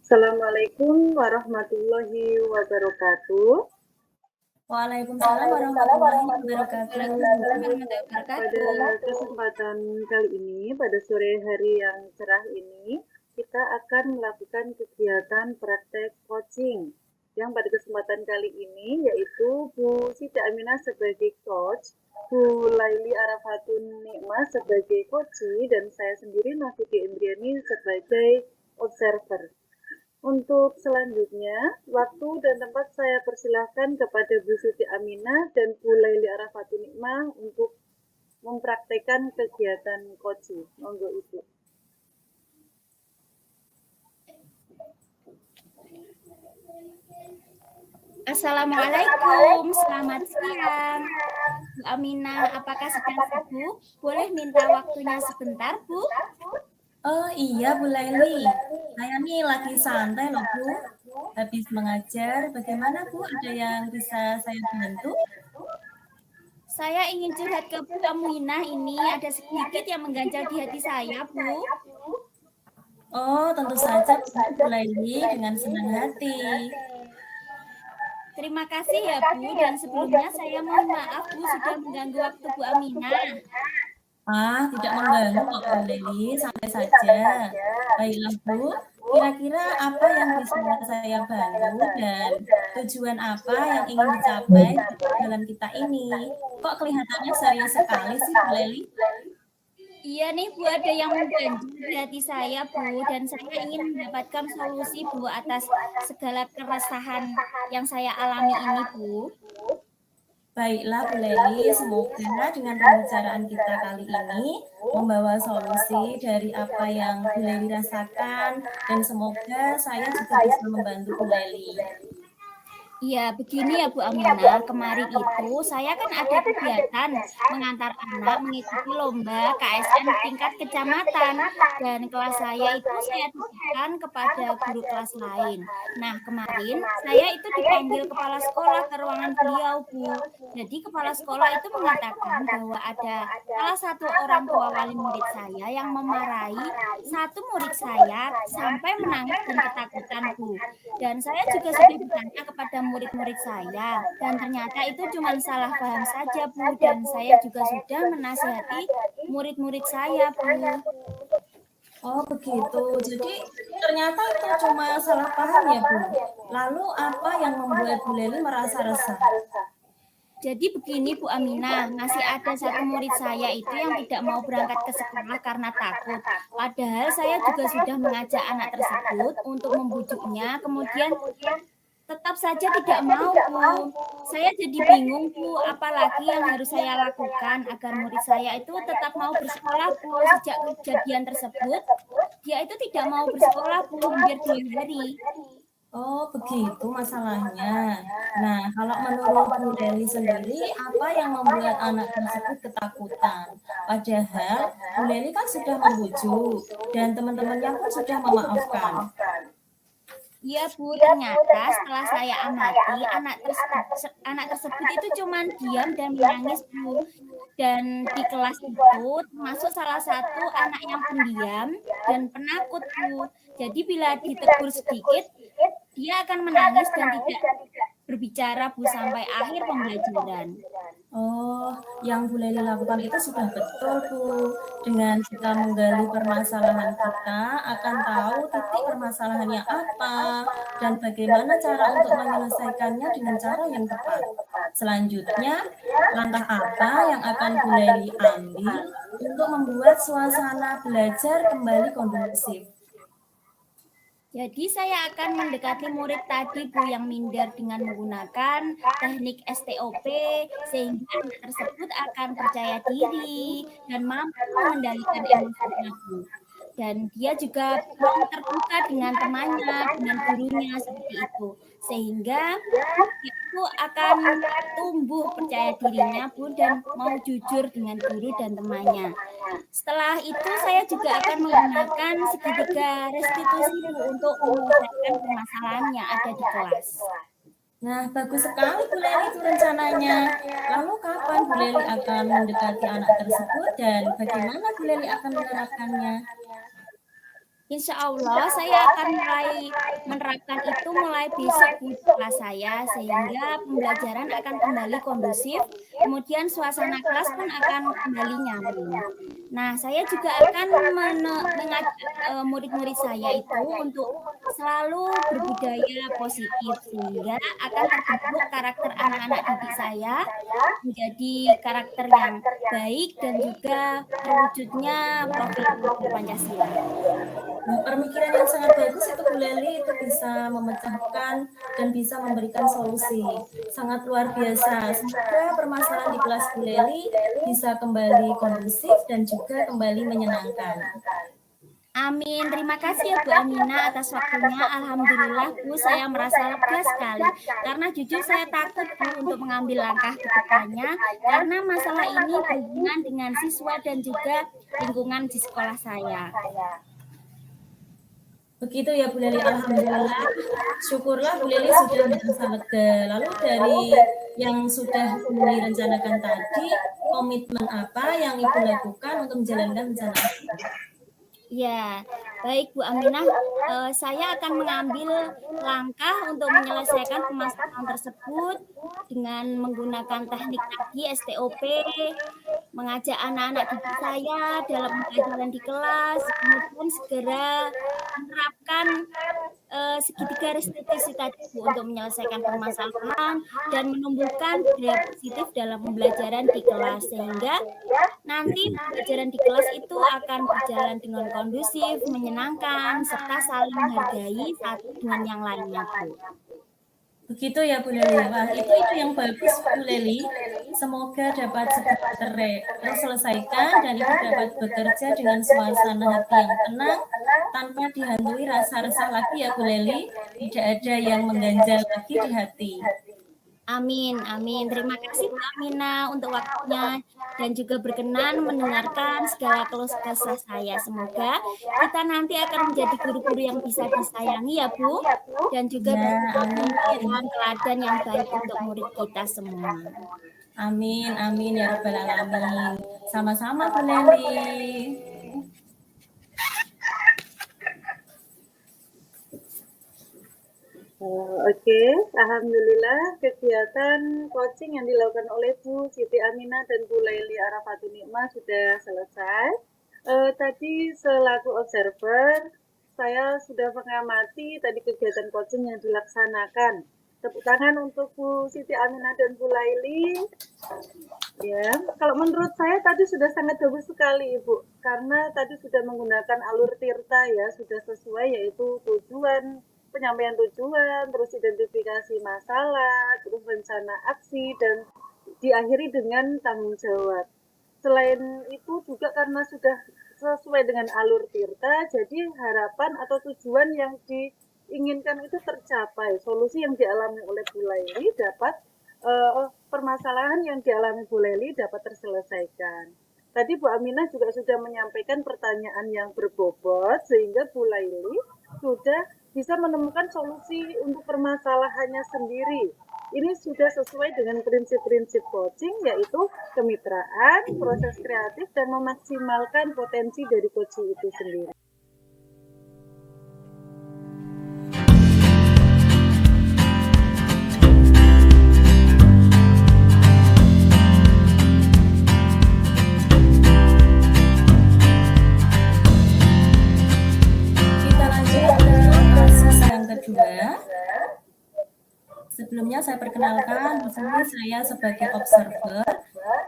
Assalamualaikum warahmatullahi wabarakatuh. Waalaikumsalam warahmatullahi wabarakatuh. Waalaikumsalam warahmatullahi Pada wabarakatuh. kesempatan kali ini, pada sore hari yang cerah ini, kita akan melakukan kegiatan praktek coaching. Yang pada kesempatan kali ini yaitu Bu Siti Aminah sebagai coach, Bu Laili Arafatun Nikmah sebagai coachee, dan saya sendiri Nafiti Indriani sebagai observer. Untuk selanjutnya, waktu dan tempat saya persilahkan kepada Bu Siti Aminah dan Bu Laili Arafatun Nikmah untuk mempraktekkan kegiatan coaching. Monggo Ibu. Assalamualaikum, selamat siang. Bu Aminah, apakah sedang sibuk? Boleh minta waktunya sebentar, Bu? Oh iya Bu Laili, saya nih lagi santai loh Bu. Habis mengajar, bagaimana Bu? Ada yang bisa saya bantu? Saya ingin curhat ke Bu Aminah ini, ada sedikit yang mengganjal di hati saya, Bu. Oh tentu saja Bu Laili, dengan senang hati. Terima kasih ya Bu, dan sebelumnya saya mohon maaf Bu sudah mengganggu waktu Bu Aminah. Tidak mengganggu kok Bu Laili, santai saja. Baiklah Bu, kira-kira apa yang bisa saya bantu dan tujuan apa yang ingin dicapai dalam kita ini? Kok kelihatannya serius sekali sih Bu Laili? Iya nih Bu, ada yang mengganjal di hati saya Bu, dan saya ingin mendapatkan solusi Bu atas segala keresahan yang saya alami ini Bu. Baiklah Bu Leli, semoga dengan pembicaraan kita kali ini membawa solusi dari apa yang Bu Leli rasakan dan semoga saya juga bisa membantu Bu Leli. Iya, begini ya Bu Aminah, kemarin itu saya kan ada kegiatan mengantar anak mengikuti lomba KSN tingkat kecamatan, dan kelas saya itu saya titipkan kepada guru kelas lain. Nah, kemarin saya itu dipanggil kepala sekolah ke ruangan beliau Bu. Jadi kepala sekolah itu mengatakan bahwa ada salah satu orang tua wali murid saya yang memarahi satu murid saya sampai menangis dan ketakutan Bu. Dan saya juga sudah bertanya kepada murid-murid saya, dan ternyata itu cuma salah paham saja Bu, dan saya juga sudah menasihati murid-murid saya Bu. Oh begitu, jadi ternyata itu cuma salah paham ya Bu. Lalu apa yang membuat Bu Leli merasa resah? Jadi begini Bu Aminah, masih ada satu murid saya itu yang tidak mau berangkat ke sekolah karena takut. Padahal saya juga sudah mengajak anak tersebut untuk membujuknya, kemudian tetap saja tidak mau Bu. Saya jadi bingung Bu, apalagi yang harus saya lakukan agar murid saya itu tetap mau bersekolah Bu. Sejak kejadian tersebut, dia itu tidak mau bersekolah Bu, hampir 2 hari. Oh, begitu masalahnya. Nah, kalau menurut Bu Leli sendiri, apa yang membuat anak tersebut ketakutan? Padahal Bu Leli kan sudah membujuk dan teman-temannya pun sudah memaafkan. Iya Bu, ternyata setelah saya amati, anak tersebut itu cuma diam dan menangis Bu. Dan di kelas itu termasuk salah satu anak yang pendiam dan penakut Bu. Jadi bila ditegur sedikit, dia akan menangis dan tidak berbicara Bu sampai akhir pembelajaran. Oh, yang Bu Leli lakukan itu sudah betul, Bu. Dengan kita menggali permasalahan kita, akan tahu titik permasalahannya apa dan bagaimana cara untuk menyelesaikannya dengan cara yang tepat. Selanjutnya, langkah apa yang akan Bu Leli ambil untuk membuat suasana belajar kembali kondusif? Jadi saya akan mendekati murid tadi Bu yang minder dengan menggunakan teknik STOP sehingga anak tersebut akan percaya diri dan mampu mengendalikan emosinya Bu. Dan dia juga mau terbuka dengan temannya, dengan gurunya seperti itu. Sehingga dia itu akan tumbuh percaya dirinya Bu dan mau jujur dengan guru dan temannya. Setelah itu saya juga akan menggunakan segitiga restitusi Bu untuk menyelesaikan permasalahan yang ada di kelas. Nah, bagus sekali Bu Leli itu rencananya. Lalu kapan Bu Leli akan mendekati anak tersebut dan bagaimana Bu Leli akan menerapkannya? Insya Allah saya akan mulai menerapkan itu mulai besok Bu di kelas saya sehingga pembelajaran akan kembali kondusif, kemudian suasana kelas pun akan kembali nyaman. Nah, saya juga akan mengajak murid-murid saya itu untuk selalu berbudaya positif sehingga akan terbentuk karakter anak-anak didik saya menjadi karakter yang baik dan juga terwujudnya profil Pancasila. Nah, pemikiran yang sangat bagus itu Bu Leli, itu bisa memecahkan dan bisa memberikan solusi. Sangat luar biasa. Semoga permasalahan di kelas Bu Leli bisa kembali kondusif dan juga kembali menyenangkan. Amin. Terima kasih ya Bu Amina atas waktunya. Alhamdulillah Bu, saya merasa lega sekali. Karena jujur saya takut Bu untuk mengambil langkah ke depannya karena masalah ini berhubungan dengan siswa dan juga lingkungan di sekolah saya. Begitu ya Bu Leli, alhamdulillah. Syukurlah Bu Leli sudah merasa lega. Lalu dari yang sudah Bu Leli rencanakan tadi, komitmen apa yang Ibu lakukan untuk menjalankan rencana itu? Ya, baik Bu Aminah, saya akan mengambil langkah untuk menyelesaikan permasalahan tersebut dengan menggunakan teknik tadi STOP, mengajak anak-anak didik saya dalam pembelajaran di kelas, kemudian segera menerapkan segitiga restitusi tadi Bu untuk menyelesaikan permasalahan dan menumbuhkan budaya positif dalam pembelajaran di kelas sehingga nanti pembelajaran di kelas itu akan berjalan dengan kondusif, menyenangkan, serta saling menghargai satu dengan yang lainnya, Bu. Begitu ya Bu Leli. Wah, itu yang bagus Bu Leli. Semoga dapat segera terselesaikan dan Ibu dapat bekerja dengan suasana hati yang tenang tanpa dihantui rasa resah lagi ya Bu Leli. Tidak ada yang mengganjal lagi di hati. Amin, amin. Terima kasih Bu Amina untuk waktunya dan juga berkenan mendengarkan segala keluh kesah saya. Semoga kita nanti akan menjadi guru-guru yang bisa disayangi ya Bu, dan juga bisa memberikan teladan yang baik untuk murid kita semua. Amin, amin ya Rabbal Alamin. Sama-sama Bu Leli. Oke, alhamdulillah kegiatan coaching yang dilakukan oleh Bu Siti Aminah dan Bu Laili Arafati Nikmah sudah selesai. Tadi selaku observer, saya sudah mengamati tadi kegiatan coaching yang dilaksanakan. Tepuk tangan untuk Bu Siti Aminah dan Bu Laili. Ya, kalau menurut saya tadi sudah sangat bagus sekali Ibu, karena tadi sudah menggunakan alur tirta ya, sudah sesuai yaitu tujuan, penyampaian tujuan, terus identifikasi masalah, terus rencana aksi, dan diakhiri dengan tanggung jawab. Selain itu juga karena sudah sesuai dengan alur tirta, jadi harapan atau tujuan yang diinginkan itu tercapai. Solusi yang dialami oleh Bu Laili dapat, permasalahan yang dialami Bu Laili dapat terselesaikan. Tadi Bu Aminah juga sudah menyampaikan pertanyaan yang berbobot, sehingga Bu Laili sudah bisa menemukan solusi untuk permasalahannya sendiri. Ini sudah sesuai dengan prinsip-prinsip coaching, yaitu kemitraan, proses kreatif, dan memaksimalkan potensi dari coaching itu sendiri. Sebelumnya saya perkenalkan, di sini saya sebagai observer,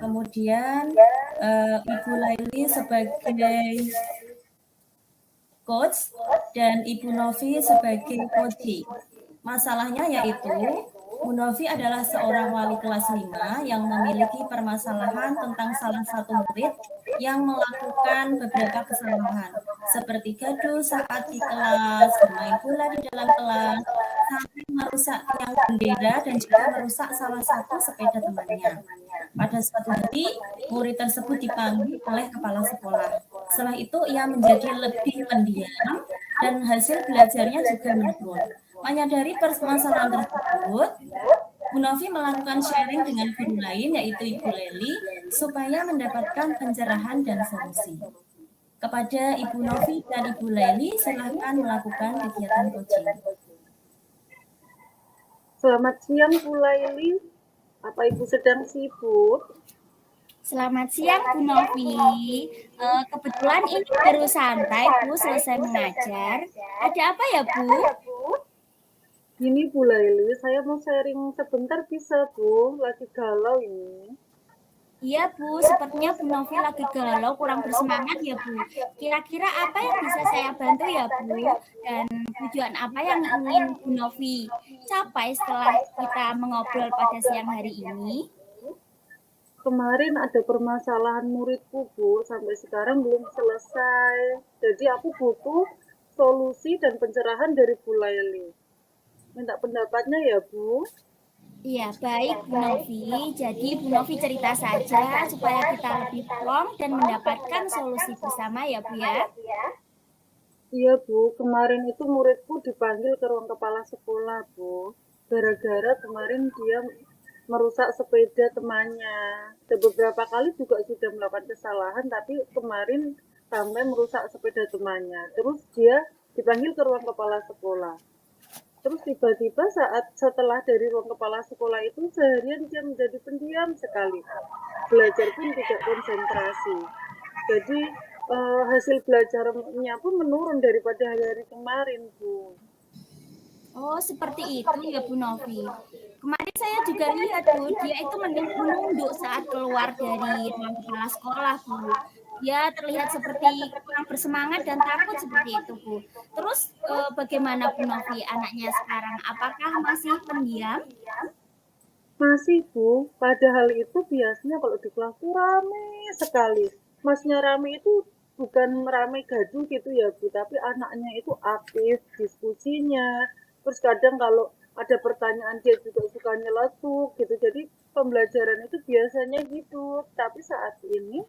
kemudian Ibu Laili sebagai coach dan Ibu Novi sebagai coachee. Masalahnya yaitu Bu Novi adalah seorang wali kelas 5 yang memiliki permasalahan tentang salah satu murid yang melakukan beberapa kesalahan, seperti gaduh saat di kelas, bermain bola di dalam kelas, sampai merusak tiang bendera dan juga merusak salah satu sepeda temannya. Pada suatu hari, murid tersebut dipanggil oleh kepala sekolah. Setelah itu ia menjadi lebih pendiam dan hasil belajarnya juga menurun. Menyadari permasalahan tersebut, Bu Novi melakukan sharing dengan guru lain yaitu Ibu Leli supaya mendapatkan pencerahan dan solusi. Kepada Ibu Novi dan Ibu Laili, silahkan melakukan kegiatan coaching. Selamat siang Bu Laili, apa Ibu sedang sibuk? Selamat siang Bu Novi. Kebetulan ini baru santai Bu, selesai mengajar. Ada apa ya Bu? Gini Bu Laili, saya mau sharing sebentar bisa Bu, lagi galau ini. Iya Bu, sepertinya Bu Novi lagi galau, kurang bersemangat ya Bu. Kira-kira apa yang bisa saya bantu ya Bu? Dan tujuan apa yang ingin Bu Novi capai setelah kita mengobrol pada siang hari ini? Kemarin ada permasalahan muridku Bu, sampai sekarang belum selesai. Jadi aku butuh solusi dan pencerahan dari Bu Laili. Minta pendapatnya ya Bu. Iya, baik Bu Novi. Jadi Bu Novi cerita saja supaya kita lebih plong dan mendapatkan solusi bersama ya Bu ya. Iya Bu, kemarin itu muridku dipanggil ke ruang kepala sekolah Bu. Gara-gara kemarin dia merusak sepeda temannya. Dan beberapa kali juga sudah melakukan kesalahan, tapi kemarin sampai merusak sepeda temannya. Terus dia dipanggil ke ruang kepala sekolah. Terus tiba-tiba setelah dari ruang kepala sekolah itu seharian dia menjadi pendiam sekali. Belajar pun tidak konsentrasi. Jadi hasil belajarnya pun menurun daripada hari-hari kemarin, Bu. Oh, seperti itu ya Bu Novi. Kemarin saya juga lihat Bu, dia itu menunduk saat keluar dari ruang kepala sekolah Bu. Dia terlihat seperti kurang bersemangat dan takut seperti itu Bu. Terus bagaimana Bu Novi anaknya sekarang? Apakah masih pendiam? Masih, Bu. Padahal itu biasanya kalau di kelas tuh rame sekali. Masnya rame itu bukan rame gaduh gitu ya, Bu, tapi anaknya itu aktif diskusinya. Terus kadang kalau ada pertanyaan dia juga suka nyeletuk gitu. Jadi pembelajaran itu biasanya gitu. Tapi saat ini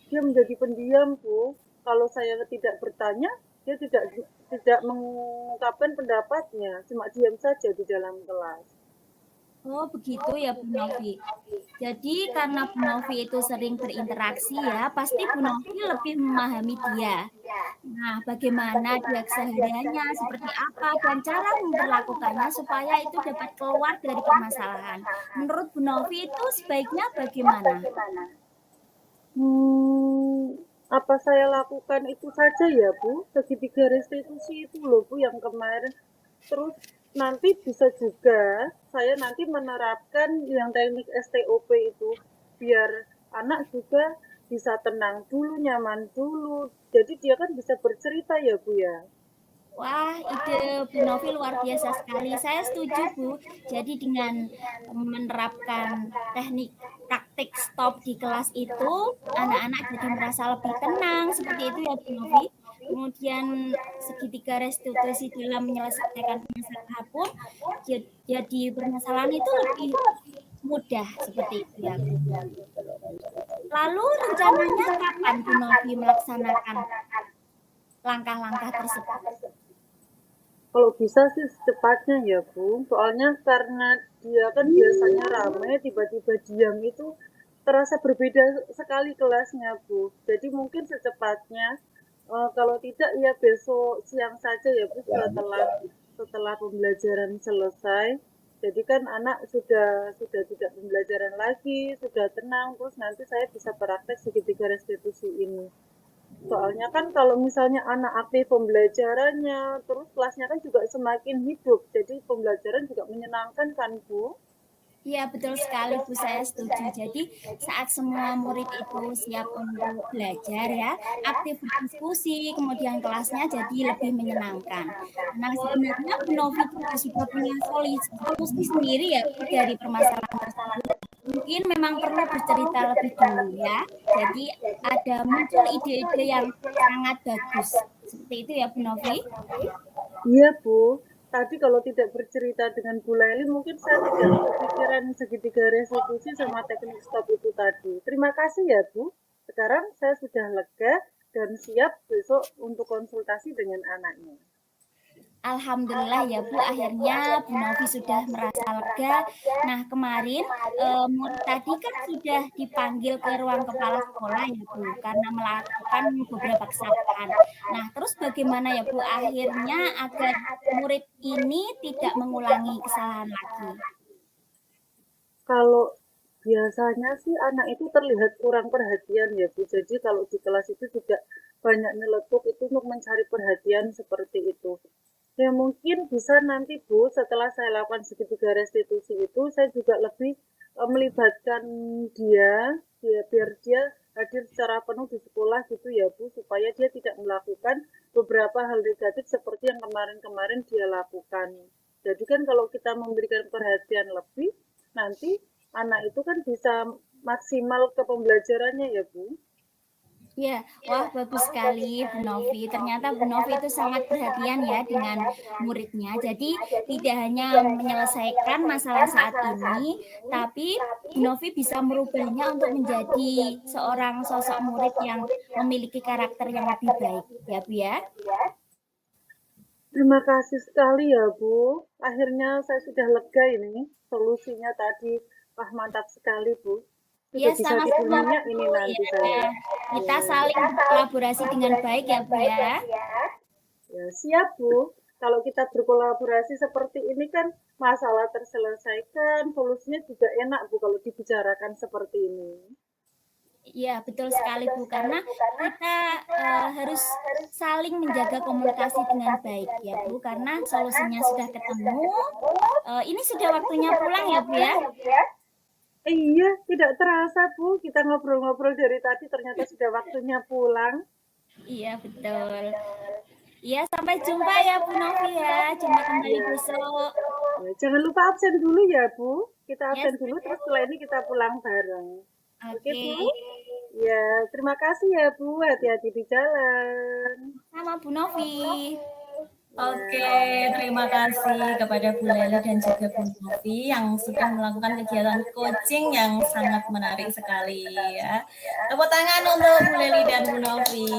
dia menjadi pendiam, Bu. Kalau saya tidak bertanya, dia tidak mengungkapkan pendapatnya, cuma diam saja di dalam kelas. Oh, begitu ya Bu Novi. Jadi karena Bu Novi itu sering berinteraksi ya, pasti Bu Novi lebih memahami dia. Nah, bagaimana dia kesehariannya, seperti apa, dan cara memperlakukannya supaya itu dapat keluar dari permasalahan. Menurut Bu Novi itu sebaiknya bagaimana? Apa saya lakukan itu saja ya Bu? Segitiga restitusi itu loh Bu yang kemarin. Terus nanti bisa juga saya nanti menerapkan yang teknik STOP itu biar anak juga bisa tenang dulu, nyaman dulu. Jadi dia kan bisa bercerita ya Bu ya. Wah, ide Bu Novi luar biasa sekali. Saya setuju, Bu. Jadi dengan menerapkan teknik praktik stop di kelas itu, anak-anak jadi merasa lebih tenang, seperti itu ya, Bu Novi. Kemudian segitiga restitusi dalam menyelesaikan permasalahan pun, jadi permasalahan itu lebih mudah, seperti itu ya, Bu. Lalu rencananya kapan Bu Novi melaksanakan langkah-langkah tersebut? Kalau bisa sih secepatnya ya Bu, soalnya karena dia kan biasanya ramai, tiba-tiba diam itu terasa berbeda sekali kelasnya Bu. Jadi mungkin secepatnya, kalau tidak ya besok siang saja ya Bu, setelah pembelajaran selesai. Jadi kan anak sudah tidak pembelajaran lagi, sudah tenang, terus nanti saya bisa praktek segitiga restitusi ini. Soalnya kan kalau misalnya anak aktif pembelajarannya, terus kelasnya kan juga semakin hidup. Jadi pembelajaran juga menyenangkan kan, Bu? Iya, betul sekali Bu, saya setuju. Jadi saat semua murid itu siap untuk belajar ya, aktif berdiskusi, kemudian kelasnya jadi lebih menyenangkan. Nah, sebenarnya Bu Novi juga sudah punya solusi sendiri ya Bu, dari permasalahan tersebut. Mungkin memang perlu bercerita lebih dulu ya. Jadi ada muncul ide-ide yang sangat bagus. Seperti itu ya Bu Novi. Iya, Bu. Tadi kalau tidak bercerita dengan Bu Leli, mungkin saya tidak kepikiran segitiga restitusi sama teknik stop itu tadi. Terima kasih ya, Bu. Sekarang saya sudah lega dan siap besok untuk konsultasi dengan anaknya. Alhamdulillah ya Bu, akhirnya Bu Novi sudah merasa lega. Nah kemarin murid tadi kan sudah dipanggil ke ruang kepala sekolah ya Bu, karena melakukan beberapa kesalahan. Nah terus bagaimana ya Bu akhirnya agar murid ini tidak mengulangi kesalahan lagi? Kalau biasanya sih anak itu terlihat kurang perhatian ya Bu. Jadi kalau di kelas itu juga banyak nyeletuk itu untuk mencari perhatian seperti itu. Ya mungkin bisa nanti Bu, setelah saya lakukan segitiga restitusi itu, saya juga lebih melibatkan dia, biar dia hadir secara penuh di sekolah gitu ya Bu, supaya dia tidak melakukan beberapa hal negatif seperti yang kemarin-kemarin dia lakukan. Jadi kan kalau kita memberikan perhatian lebih, nanti anak itu kan bisa maksimal ke pembelajarannya ya Bu. Ya, wah bagus sekali Bu Novi. Ternyata Bu Novi itu sangat perhatian ya dengan muridnya. Jadi tidak hanya menyelesaikan masalah saat ini, tapi Bu Novi bisa merubahnya untuk menjadi seorang sosok murid yang memiliki karakter yang lebih baik. Ya Bu ya. Terima kasih sekali ya Bu. Akhirnya saya sudah lega ini. Solusinya tadi, wah mantap sekali Bu. Ya Sudah bisa sama-sama dipunyanya ini Bu nanti ya. saya. Kita Ya, saling berkolaborasi dengan baik ya Bu ya. ya siap Bu. Kalau kita berkolaborasi seperti ini kan masalah terselesaikan, solusinya juga enak Bu kalau dibicarakan seperti ini. Iya, betul sekali Bu, karena kita harus saling menjaga komunikasi dengan baik ya Bu, karena solusinya sudah ketemu. Ini sudah waktunya pulang ya Bu ya. Iya, tidak terasa Bu, kita ngobrol-ngobrol dari tadi ternyata sudah waktunya pulang. Iya, betul. Iya, sampai jumpa ya Bu Novi ya. Jumpa kembali Ya, besok. ya, jangan lupa absen dulu ya Bu. Kita Yes. absen dulu terus setelah ini kita pulang bareng. Oke Oke. Bu? Ya, terima kasih ya Bu. Hati-hati di jalan. Sama Bu Novi. Oke, terima kasih kepada Bu Leli dan juga Bu Novi yang sudah melakukan kegiatan coaching yang sangat menarik sekali ya. Tepuk tangan untuk Bu Leli dan Bu Novi.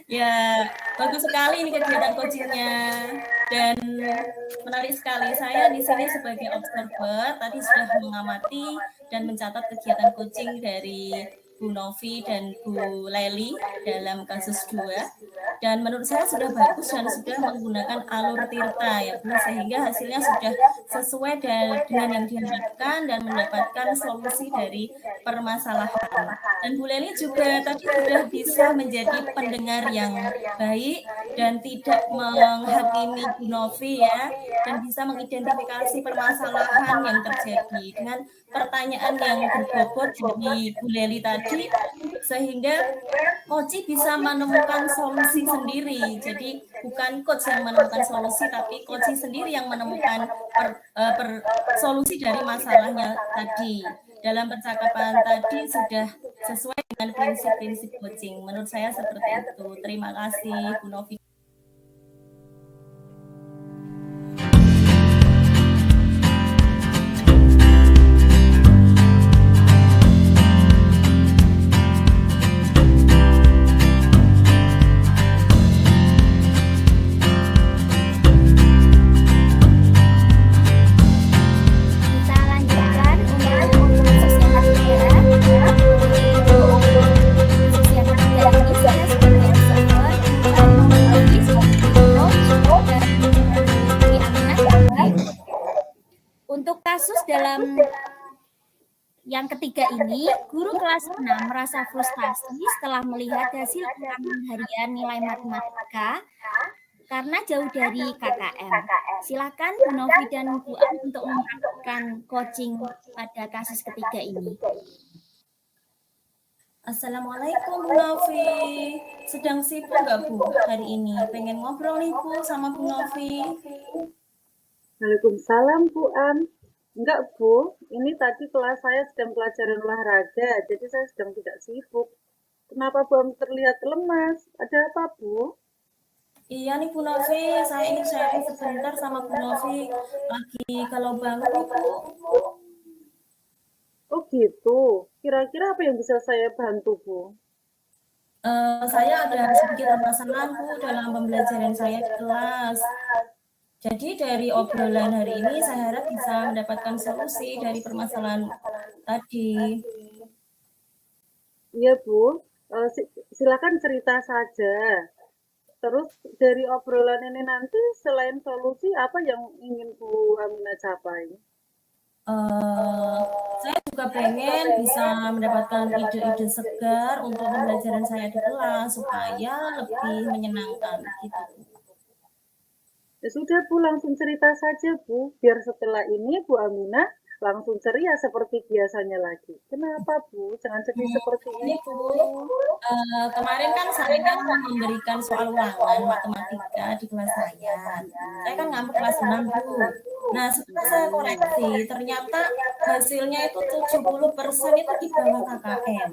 Ya, bagus sekali ini kegiatan coachingnya dan menarik sekali. Saya di sini sebagai observer tadi sudah mengamati dan mencatat kegiatan coaching dari Bu Novi dan Bu Leli dalam kasus 2 dan menurut saya sudah bagus dan sudah menggunakan alur tirta ya Bu, sehingga hasilnya sudah sesuai dengan yang diharapkan dan mendapatkan solusi dari permasalahan. Dan Bu Leli juga tadi sudah bisa menjadi pendengar yang baik dan tidak menghakimi Bu Novi ya, dan bisa mengidentifikasi permasalahan yang terjadi dengan pertanyaan yang berbobot dari Bu Leli tadi, sehingga coach bisa menemukan solusi sendiri. Jadi bukan coach yang menemukan solusi, tapi coach sendiri yang menemukan solusi dari masalahnya tadi. Dalam percakapan tadi sudah sesuai dengan prinsip-prinsip coaching. Menurut saya seperti itu. Terima kasih Bu Novi. Untuk kasus dalam yang ketiga ini, guru kelas 6 merasa frustasi setelah melihat hasil ulangan harian nilai matematika karena jauh dari KKM. Silakan Bu Novi dan Bu An untuk melakukan coaching pada kasus ketiga ini. Assalamualaikum Bu Novi. Sedang sibuk nggak Bu hari ini? Pengen ngobrol nih Bu sama Bu Novi. Waalaikumsalam Bu An. Enggak Bu, ini tadi kelas saya sedang pelajaran olahraga, jadi saya sedang tidak sibuk. Kenapa Bu An terlihat lemas? Ada apa Bu? Iya nih Bu Novi, saya ingin sharing sebentar sama Bu Novi. Lagi kalau banget nih Bu. Oh gitu, kira-kira apa yang bisa saya bantu Bu? Saya ada sedikit permasalahan Bu dalam pembelajaran saya di kelas. Jadi dari obrolan hari ini saya harap bisa mendapatkan solusi dari permasalahan tadi. Iya Bu, silakan cerita saja. Terus dari obrolan ini nanti selain solusi apa yang ingin Bu Amina capai? Saya juga pengen bisa mendapatkan ide-ide segar untuk pembelajaran saya di kelas supaya lebih menyenangkan gitu. Ya sudah Bu, langsung cerita saja Bu, biar setelah ini Bu Amina langsung ceria seperti biasanya lagi. Kenapa Bu? Jangan sedih seperti Ini itu. Bu, kemarin kan saya memberikan soal ulangan matematika di kelas saya. Saya kan ngambil kelas 6 Bu. Nah, setelah saya koreksi, ternyata hasilnya itu 70% itu di bawah KKM.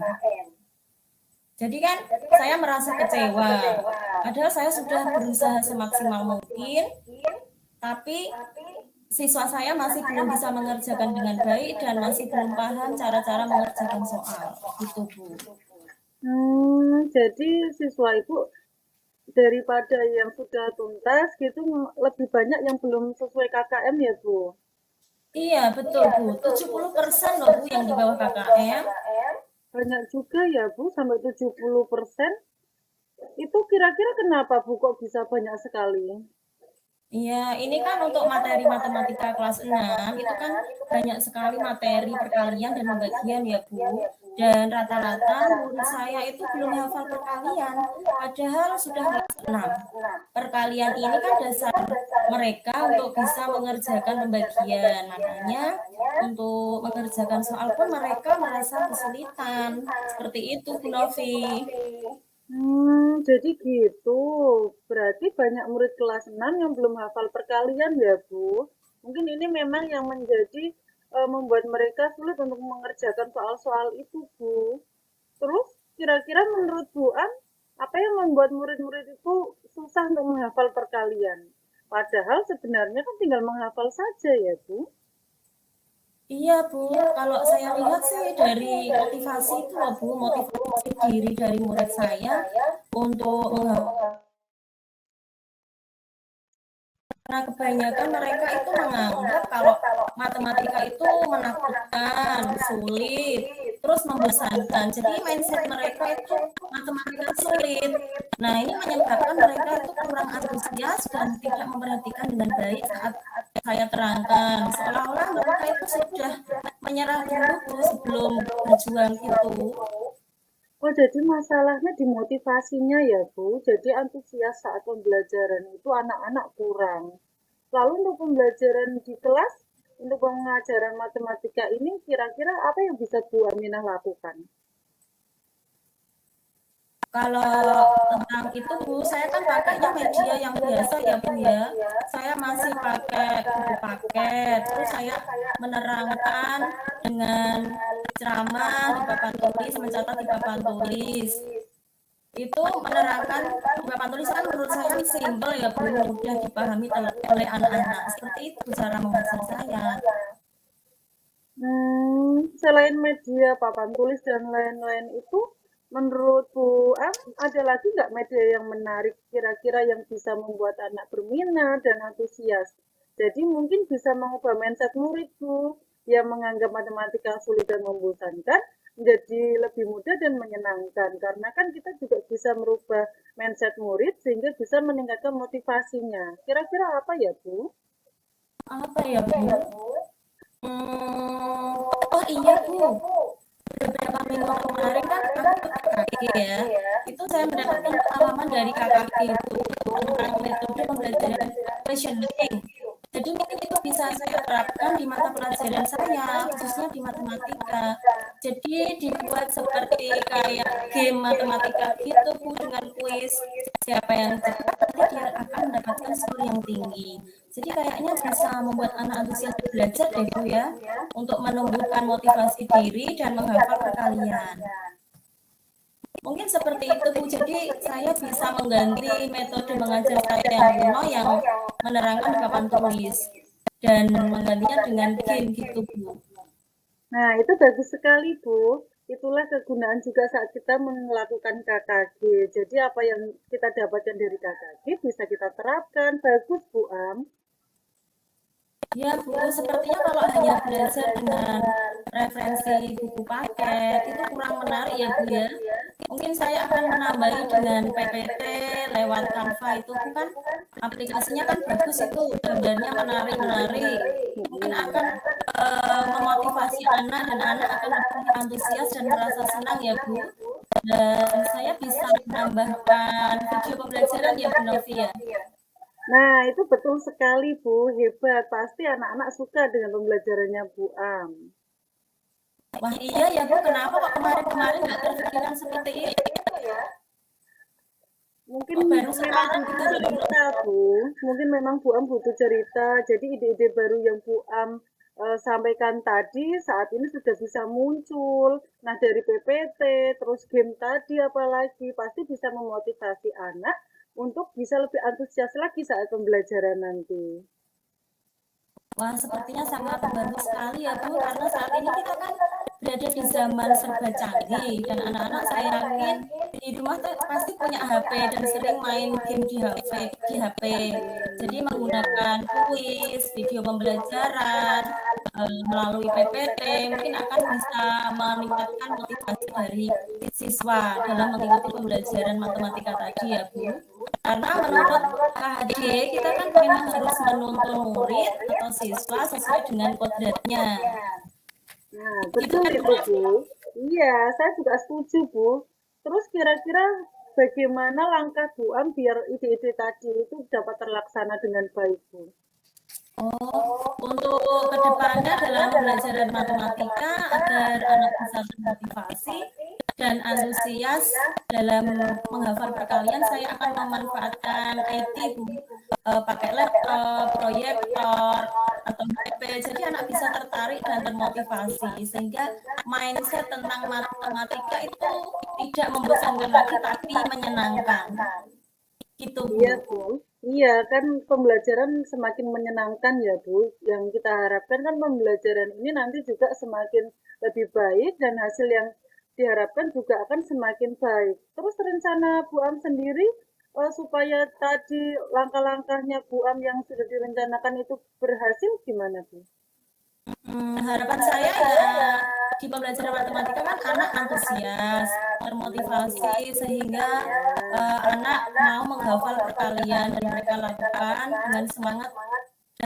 Jadi kan saya merasa kecewa. Padahal saya sudah berusaha semaksimal mungkin, tapi siswa saya masih belum bisa mengerjakan dengan baik dan masih belum paham cara-cara mengerjakan soal. Itu Bu. Jadi siswa itu daripada yang sudah tuntas gitu lebih banyak yang belum sesuai KKM ya Bu? Iya betul Bu, 70% loh Bu yang di bawah KKM. Banyak juga ya Bu, sampai 70%. Itu kira-kira kenapa Bu kok bisa banyak sekali? Iya, ini kan untuk materi matematika kelas 6 itu kan banyak sekali materi perkalian dan pembagian ya Bu. Dan rata-rata murid saya itu belum hafal perkalian, padahal sudah kelas 6. Perkalian ini kan dasar mereka untuk bisa mengerjakan pembagian. Makanya untuk mengerjakan soal pun mereka merasa kesulitan. Seperti itu Bu Novi. Jadi gitu. Berarti banyak murid kelas 6 yang belum hafal perkalian ya, Bu. Mungkin ini memang yang menjadi membuat mereka sulit untuk mengerjakan soal-soal itu, Bu. Terus kira-kira menurut Bu An, apa yang membuat murid-murid itu susah untuk menghafal perkalian? Padahal sebenarnya kan tinggal menghafal saja ya, Bu. Iya Bu, kalau saya lihat sih dari motivasi itu loh Bu, motivasi diri dari murid saya untuk karena kebanyakan mereka itu menganggap kalau matematika itu menakutkan, sulit, terus membosankan. Jadi mindset mereka itu matematika sulit. Nah ini menyebabkan mereka itu kurang antusias dan tidak memperhatikan dengan baik saat saya terangkan. Seolah-olah mereka itu sudah menyerah dulu Bu sebelum berjuang gitu. Oh, jadi masalahnya di motivasinya ya, Bu. Jadi antusias saat pembelajaran itu anak-anak kurang. Lalu untuk pembelajaran di kelas, untuk pengajaran matematika ini kira-kira apa yang bisa Bu Aminah lakukan? Kalau tentang itu Bu, saya kan pakainya media yang biasa ya Bu ya. Saya masih pakai buku paket, terus saya menerangkan dengan ceramah di papan tulis, mencatat di papan tulis. Itu menerangkan di papan tulis kan menurut saya ini simpel ya Bu, mudah dipahami oleh anak-anak. Seperti itu cara mengajar saya. Selain media papan tulis dan lain-lain itu, menurut Bu Am, ada lagi nggak media yang menarik kira-kira yang bisa membuat anak berminat dan antusias? Jadi mungkin bisa mengubah mindset murid Bu, yang menganggap matematika sulit dan membosankan, menjadi lebih mudah dan menyenangkan. Karena kan kita juga bisa merubah mindset murid sehingga bisa meningkatkan motivasinya. Kira-kira apa ya Bu? Apa ya Bu? Oh iya Bu, beberapa minggu kemarin kan aku ke KKG ya, itu saya mendapatkan pengalaman dari KKG itu tentang metode pembelajaran questioning. Jadi mungkin itu bisa saya terapkan di mata pelajaran saya, khususnya di matematika. Jadi dibuat seperti kayak game matematika gitu Bu, dengan kuis. Siapa yang cepat nanti dia akan mendapatkan skor yang tinggi. Jadi kayaknya bisa membuat anak antusias belajar deh Bu ya, untuk menumbuhkan motivasi diri dan menghafal perkalian. Mungkin seperti itu Bu, jadi saya bisa mengganti metode mengajar saya yang kuno yang menerangkan di papan tulis dan menggantinya dengan game gitu Bu. Nah, itu bagus sekali, Bu. itulah kegunaan juga saat kita melakukan KKG. Jadi apa yang kita dapatkan dari KKG bisa kita terapkan. Bagus, Bu Am. Ya Bu, sepertinya kalau hanya belajar dengan referensi buku paket itu kurang menarik ya Bu ya. Mungkin saya akan menambahi dengan PPT lewat Canva itu kan aplikasinya kan bagus itu gambarnya menarik-menarik. Mungkin akan memotivasi anak dan anak akan lebih antusias dan merasa senang ya Bu. Dan saya bisa menambahkan video pembelajaran ya Bu Novi ya. Nah, itu betul sekali, Bu. Hebat. Pasti anak-anak suka dengan pembelajarannya Bu Am. Wah iya ya Bu, kenapa kok kemarin-kemarin nggak terpikirkan seperti itu? Mungkin Kok baru memang sekarang butuh gitu ya Bu cerita, Bu. Mungkin memang Bu Am butuh cerita. Jadi ide-ide baru yang Bu Am sampaikan tadi saat ini sudah bisa muncul. Nah, dari PPT, terus game tadi apalagi pasti bisa memotivasi anak untuk bisa lebih antusias lagi saat pembelajaran nanti. Wah, sepertinya sangat membantu sekali ya Bu, karena saat ini kita kan berada di zaman serba canggih dan anak-anak saya yakin di rumah tuh pasti punya HP dan sering main game di HP. Jadi menggunakan kuis, video pembelajaran melalui PPT mungkin akan bisa meningkatkan motivasi dari siswa dalam mengikuti pembelajaran matematika tadi ya Bu. Karena menurut KHD kita kan memang harus menuntun murid atau siswa sesuai dengan kodratnya. Nah, Gitu betul kan itu, Bu? Bu. Iya, saya juga setuju, Bu. Terus kira-kira bagaimana langkah Bu Am biar ide-ide tadi itu dapat terlaksana dengan baik, Bu? Oh, untuk kedepannya dalam pembelajaran matematika agar anak bisa termotivasi dan antusias dalam menghafal perkalian, saya akan memanfaatkan IT Bu, pakai laptop, proyektor, atau HP. Jadi anak bisa tertarik dan termotivasi sehingga mindset tentang matematika itu tidak membosankan lagi tapi menyenangkan. Gitu Bu. Iya, Bu. Iya, kan pembelajaran semakin menyenangkan ya, Bu. Yang kita harapkan kan pembelajaran ini nanti juga semakin lebih baik dan hasil yang diharapkan juga akan semakin baik. Terus rencana Bu Am sendiri supaya tadi langkah-langkahnya Bu Am yang sudah direncanakan itu berhasil gimana, Bu? Harapan saya ya di pembelajaran matematika kan anak antusias, termotivasi sehingga anak mau menghafal perkalian dan mereka lakukan dengan semangat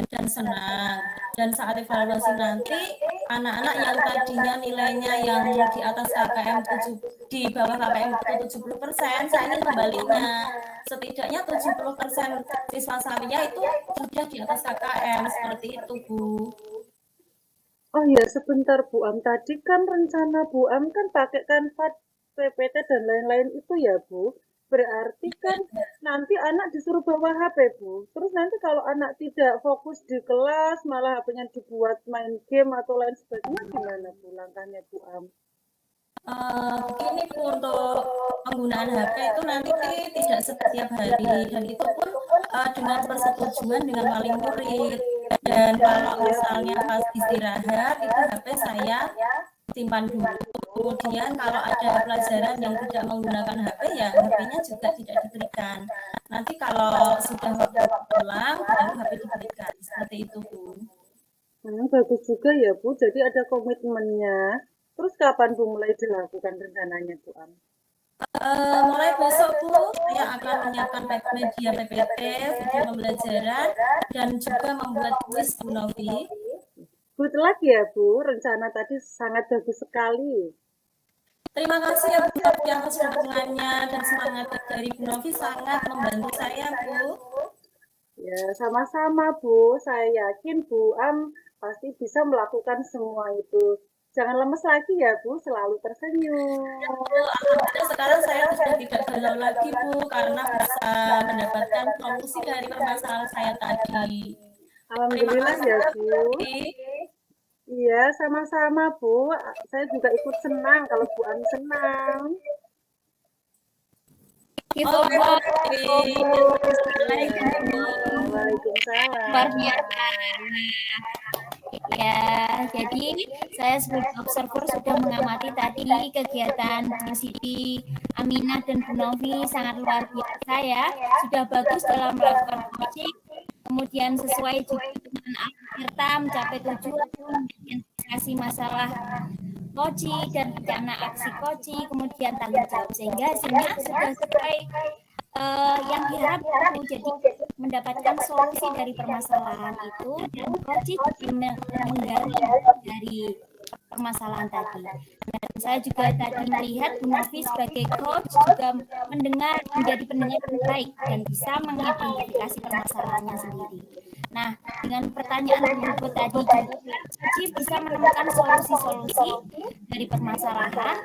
dan senang. Dan saat evaluasi nanti anak-anak yang tadinya nilainya yang di atas KKM 7 di bawah KKM itu 70%, saya ingin membaliknya. Setidaknya 70% siswa saya itu sudah di atas KKM seperti itu, Bu. Oh ya, sebentar Bu Am. Tadi kan rencana Bu Am kan pakai Canva, PPT dan lain-lain itu ya Bu. Berarti kan nanti anak disuruh bawa HP Bu. Terus nanti kalau anak tidak fokus di kelas, malah HP-nya dibuat main game atau lain sebagainya, gimana Bu langkahnya Bu Am? Begini Bu, untuk penggunaan HP itu nanti tidak setiap hari dan itu pun dengan persetujuan dengan wali murid. Dan kalau misalnya pas istirahat itu HP saya simpan dulu. Kemudian kalau ada pelajaran yang tidak menggunakan HP ya HP-nya juga tidak diberikan. Nanti kalau sudah waktu pulang baru HP diberikan. Seperti itu Bu. Bagus juga ya Bu. Jadi ada komitmennya. Terus kapan Bu mulai dilakukan rencananya Bu Am? Mulai besok Bu, saya akan menyiapkan media PPT, video pembelajaran, dan juga membuat kuis Bu Novi. Good luck ya Bu. Rencana tadi sangat bagus sekali. Terima kasih ya Bu Novi atas dukungannya dan semangat dari Bu Novi sangat membantu saya Bu. Ya, sama-sama Bu. Saya yakin Bu Am pasti bisa melakukan semua itu. Jangan lemes lagi ya Bu, selalu tersenyum. Ya Bu, alhamdulillah sekarang saya sudah tidak galau lagi Bu karena bisa mendapatkan solusi dari permasalahan saya tadi. Terima Alhamdulillah kasih ya Bu Bu. Novi. Iya, sama-sama Bu. Saya juga ikut senang kalau Bu Am senang. Gitu Oke, Bu. Assalamualaikum. Waalaikumsalam. Luar biasa. Ya, jadi saya sebagai observer sudah mengamati tadi kegiatan Bu Siti, Aminah, dan Bu Novi sangat luar biasa ya. Sudah bagus dalam melakukan coaching, kemudian sesuai juga dengan peserta mencapai tujuan, identifikasi masalah coaching dan rencana aksi coaching, kemudian tanggung jawab sehingga hasilnya sudah sesuai yang diharapkan. Jadi mendapatkan solusi dari permasalahan itu dan coaching menggali dari permasalahan tadi. Dan saya juga tadi melihat Bu Novi sebagai coach juga menjadi pendengar yang baik dan bisa mengidentifikasi permasalahannya sendiri. Nah, dengan pertanyaan Bu tadi juga, coach bisa menemukan solusi-solusi dari permasalahan